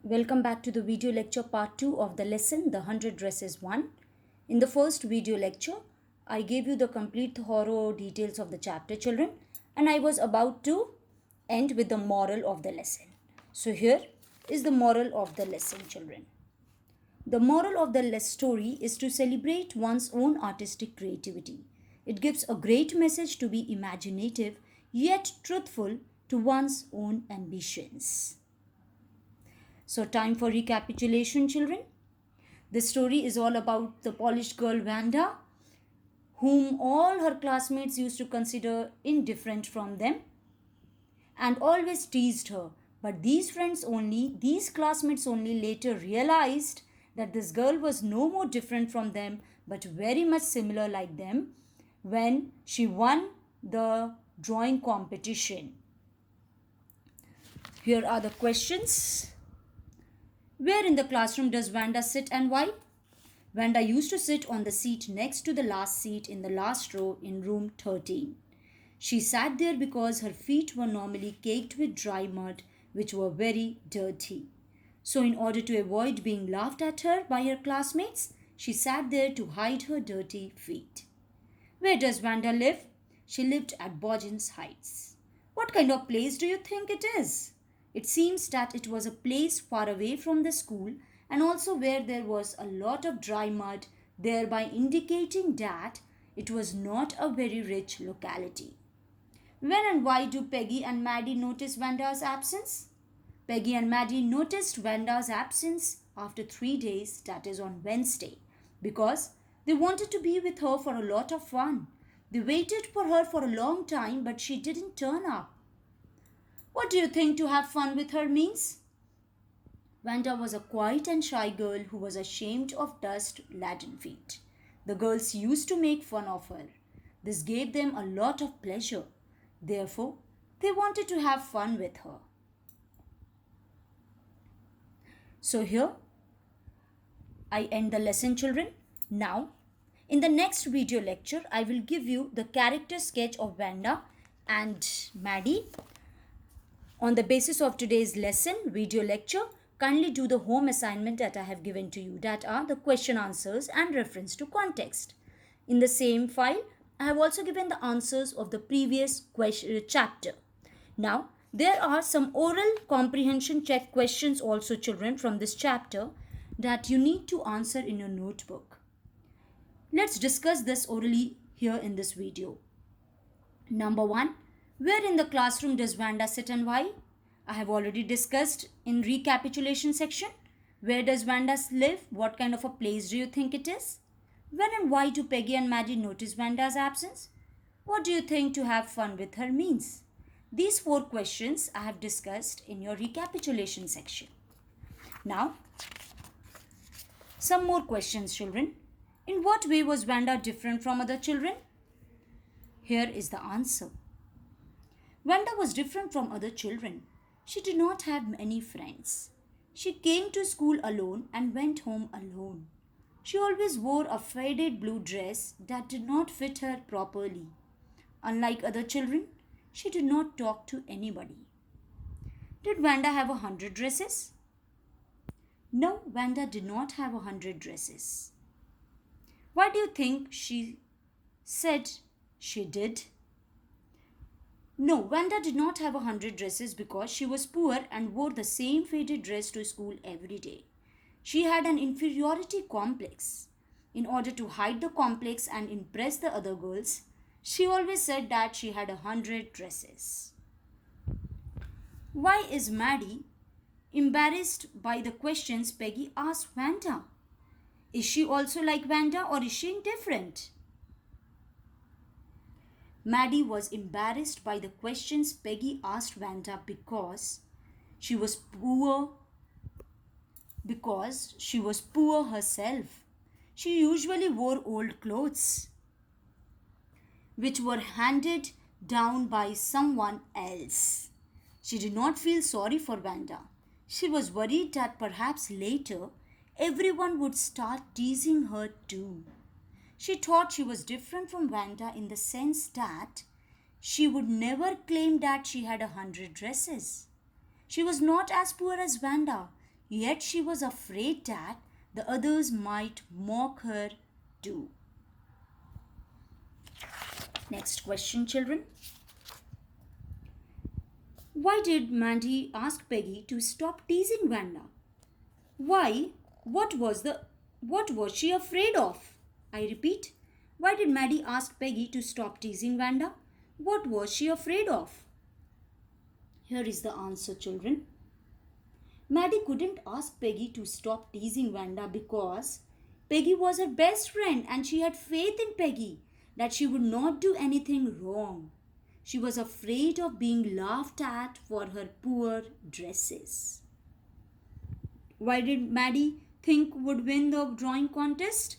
Welcome back to the video lecture part 2 of the lesson The 100 Dresses 1. In the first video lecture, I gave you the complete thorough details of the chapter, children, and I was about to end with the moral of the lesson. So here is the moral of the lesson, children. The moral of the story is to celebrate one's own artistic creativity. It gives a great message to be imaginative yet truthful to one's own ambitions. So, time for recapitulation, children. The story is all about the polished girl Wanda, whom all her classmates used to consider indifferent from them and always teased her. But these classmates only later realized that this girl was no more different from them but very much similar like them when she won the drawing competition. Here are the questions. Where in the classroom does Wanda sit and why? Wanda used to sit on the seat next to the last seat in the last row in room 13. She sat there because her feet were normally caked with dry mud, which were very dirty. So, in order to avoid being laughed at her by her classmates, she sat there to hide her dirty feet. Where does Wanda live? She lived at Boggins Heights. What kind of place do you think it is? It seems that it was a place far away from the school and also where there was a lot of dry mud, thereby indicating that it was not a very rich locality. When and why do Peggy and Maddie notice Wanda's absence? Peggy and Maddie noticed Wanda's absence after 3 days, that is on Wednesday, because they wanted to be with her for a lot of fun. They waited for her for a long time, but she didn't turn up. What do you think to have fun with her means? Wanda was a quiet and shy girl who was ashamed of dust-laden feet. The girls used to make fun of her. This gave them a lot of pleasure. Therefore, they wanted to have fun with her. So here, I end the lesson, children. Now, in the next video lecture, I will give you the character sketch of Wanda and Maddie. On the basis of today's lesson, video lecture, kindly do the home assignment that I have given to you, that are the question answers and reference to context. In the same file, I have also given the answers of the previous chapter. Now, there are some oral comprehension check questions also, children, from this chapter that you need to answer in your notebook. Let's discuss this orally here in this video. Number 1. Where in the classroom does Wanda sit and why? I have already discussed in recapitulation section. Where does Wanda live? What kind of a place do you think it is? When and why do Peggy and Maddie notice Wanda's absence? What do you think to have fun with her means? These 4 questions I have discussed in your recapitulation section. Now, some more questions, children. In what way was Wanda different from other children? Here is the answer. Wanda was different from other children. She did not have many friends. She came to school alone and went home alone. She always wore a faded blue dress that did not fit her properly. Unlike other children, she did not talk to anybody. Did Wanda have 100 dresses? No, Wanda did not have 100 dresses. Why do you think she said she did? No, Wanda did not have 100 dresses because she was poor and wore the same faded dress to school every day. She had an inferiority complex. In order to hide the complex and impress the other girls, she always said that she had 100 dresses. Why is Maddie embarrassed by the questions Peggy asked Wanda? Is she also like Wanda or is she indifferent? Maddie was embarrassed by the questions Peggy asked Wanda because she was poor herself. She usually wore old clothes which were handed down by someone else. She did not feel sorry for Wanda. She was worried that perhaps later everyone would start teasing her too. She thought she was different from Wanda in the sense that she would never claim that she had 100 dresses. She was not as poor as Wanda. yet she was afraid that the others might mock her too. Next question, children. Why did Mandy ask Peggy to stop teasing Wanda? Why? What was she afraid of? I repeat, why did Maddie ask Peggy to stop teasing Wanda? What was she afraid of? Here is the answer, children. Maddie couldn't ask Peggy to stop teasing Wanda because Peggy was her best friend and she had faith in Peggy that she would not do anything wrong. She was afraid of being laughed at for her poor dresses. Why did Maddie think would win the drawing contest?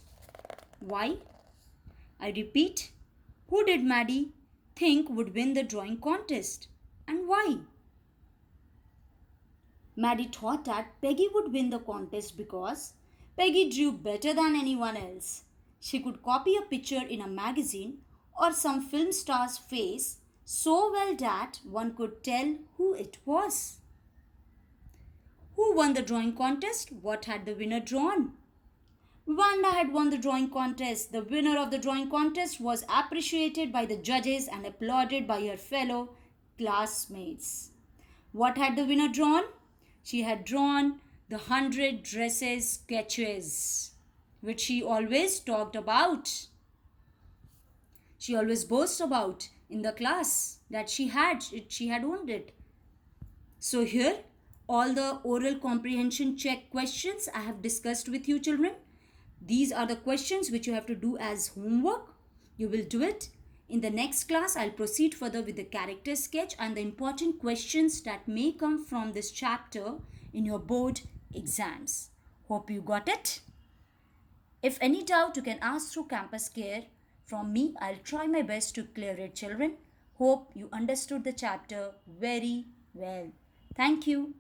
Why? I repeat, who did Maddie think would win the drawing contest and why? Maddie thought that Peggy would win the contest because Peggy drew better than anyone else. She could copy a picture in a magazine or some film star's face so well that one could tell who it was. Who won the drawing contest? What had the winner drawn? Wanda had won the drawing contest. The winner of the drawing contest was appreciated by the judges and applauded by her fellow classmates. What had the winner drawn? She had drawn the 100 dresses sketches, which she always talked about. She always boasts about in the class that she had owned it. So here, all the oral comprehension check questions I have discussed with you, children. These are the questions which you have to do as homework. You will do it. In the next class, I'll proceed further with the character sketch and the important questions that may come from this chapter in your board exams. Hope you got it. If any doubt, you can ask through Campus Care. From me, I'll try my best to clear it, children. Hope you understood the chapter very well. Thank you.